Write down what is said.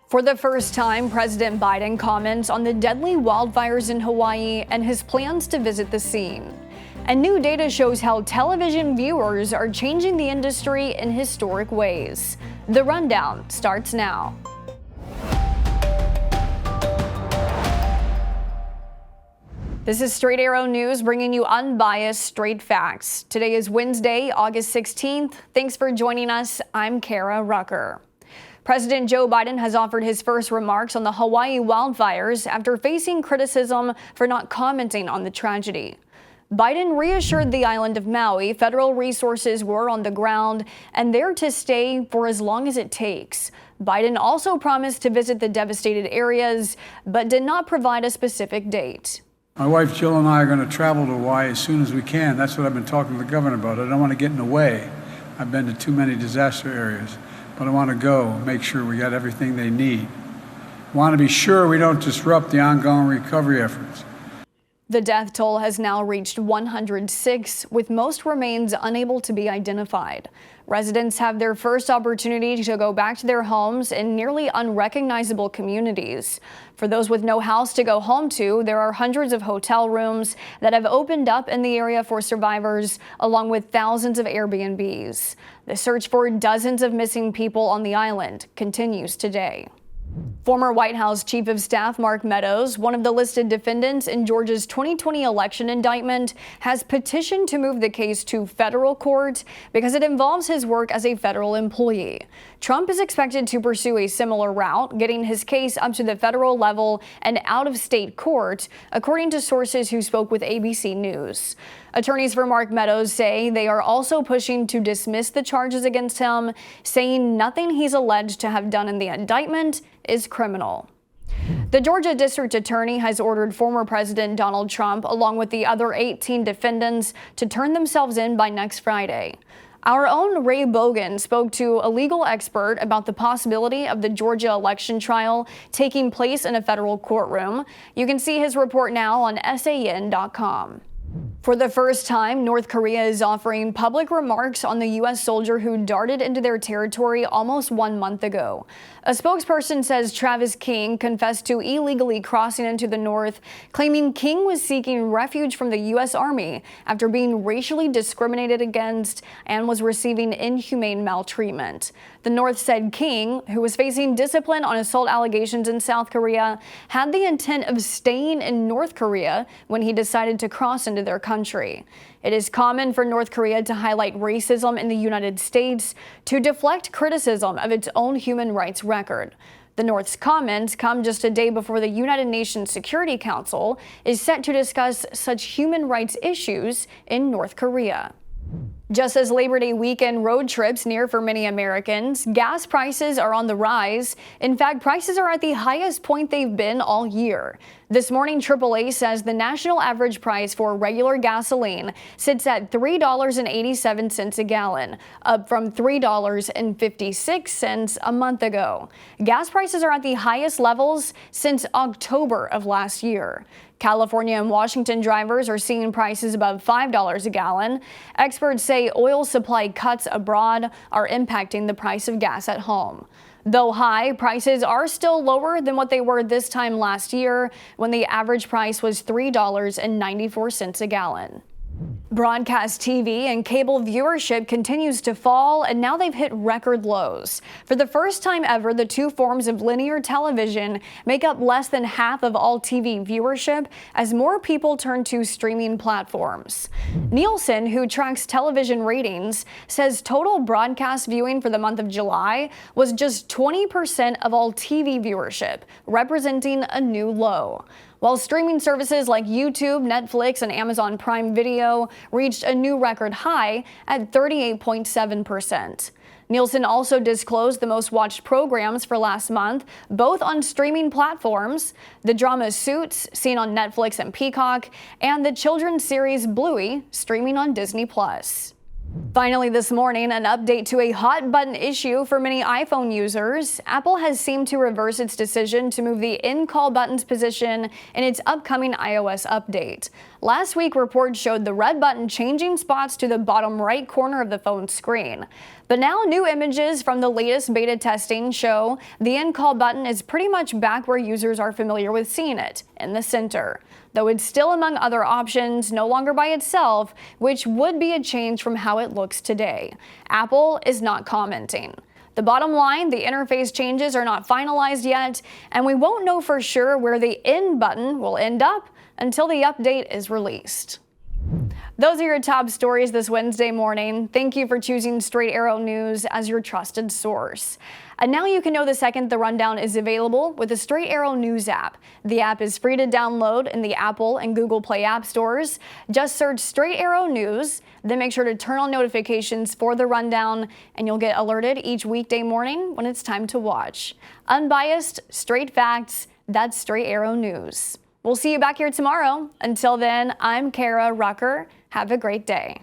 For the first time, President Biden comments on the deadly wildfires in Hawaii and his plans to visit the scene. And new data shows how television viewers are changing the industry in historic ways. The Rundown starts now. This is Straight Arrow News, bringing you unbiased, straight facts. Today is Wednesday, August 16th. Thanks for joining us. I'm Kara Rucker. President Joe Biden has offered his first remarks on the Hawaii wildfires after facing criticism for not commenting on the tragedy. Biden reassured the island of Maui federal resources were on the ground and there to stay for as long as it takes. Biden also promised to visit the devastated areas, but did not provide a specific date. My wife Jill and I are going to travel to Hawaii as soon as we can. That's what I've been talking to the governor about. I don't want to get in the way. I've been to too many disaster areas. But I want to go make sure we got everything they need. I want to be sure we don't disrupt the ongoing recovery efforts. The death toll has now reached 106, with most remains unable to be identified. Residents have their first opportunity to go back to their homes in nearly unrecognizable communities. For those with no house to go home to, there are hundreds of hotel rooms that have opened up in the area for survivors, along with thousands of Airbnbs. The search for dozens of missing people on the island continues today. Former White House Chief of Staff Mark Meadows, one of the listed defendants in Georgia's 2020 election indictment, has petitioned to move the case to federal court because it involves his work as a federal employee. Trump is expected to pursue a similar route, getting his case up to the federal level and out of state court, according to sources who spoke with ABC News. Attorneys for Mark Meadows say they are also pushing to dismiss the charges against him, saying nothing he's alleged to have done in the indictment is criminal. The Georgia District Attorney has ordered former President Donald Trump, along with the other 18 defendants, to turn themselves in by next Friday. Our own Ray Bogan spoke to a legal expert about the possibility of the Georgia election trial taking place in a federal courtroom. You can see his report now on SAN.com. For the first time, North Korea is offering public remarks on the U.S. soldier who darted into their territory almost 1 month ago. A spokesperson says Travis King confessed to illegally crossing into the North, claiming King was seeking refuge from the U.S. Army after being racially discriminated against and was receiving inhumane maltreatment. The North said King, who was facing discipline on assault allegations in South Korea, had the intent of staying in North Korea when he decided to cross into their country. It is common for North Korea to highlight racism in the United States to deflect criticism of its own human rights record. The North's comments come just a day before the United Nations Security Council is set to discuss such human rights issues in North Korea. Just as Labor Day weekend road trips near for many Americans, gas prices are on the rise. In fact, prices are at the highest point they've been all year. This morning, AAA says the national average price for regular gasoline sits at $3.87 a gallon, up from $3.56 a month ago. Gas prices are at the highest levels since October of last year. California and Washington drivers are seeing prices above $5 a gallon. Experts say oil supply cuts abroad are impacting the price of gas at home. Though high, prices are still lower than what they were this time last year, when the average price was $3.94 a gallon. Broadcast TV and cable viewership continues to fall, and now they've hit record lows. For the first time ever, the two forms of linear television make up less than half of all TV viewership as more people turn to streaming platforms. Nielsen, who tracks television ratings, says total broadcast viewing for the month of July was just 20% of all TV viewership, representing a new low. While streaming services like YouTube, Netflix, and Amazon Prime Video reached a new record high at 38.7%. Nielsen also disclosed the most watched programs for last month, both on streaming platforms: the drama Suits, seen on Netflix and Peacock, and the children's series Bluey, streaming on Disney+. Finally this morning, an update to a hot button issue for many iPhone users. Apple has seemed to reverse its decision to move the in-call button's position in its upcoming iOS update. Last week, reports showed the red button changing spots to the bottom right corner of the phone screen. But now new images from the latest beta testing show the end call button is pretty much back where users are familiar with seeing it, in the center. Though it's still among other options, no longer by itself, which would be a change from how it looks today. Apple is not commenting. The bottom line, the interface changes are not finalized yet, and we won't know for sure where the end button will end up until the update is released. Those are your top stories this Wednesday morning. Thank you for choosing Straight Arrow News as your trusted source. And now you can know the second the Rundown is available with the Straight Arrow News app. The app is free to download in the Apple and Google Play app stores. Just search Straight Arrow News, then make sure to turn on notifications for the Rundown, and you'll get alerted each weekday morning when it's time to watch. Unbiased, straight facts, that's Straight Arrow News. We'll see you back here tomorrow. Until then, I'm Kara Rucker. Have a great day.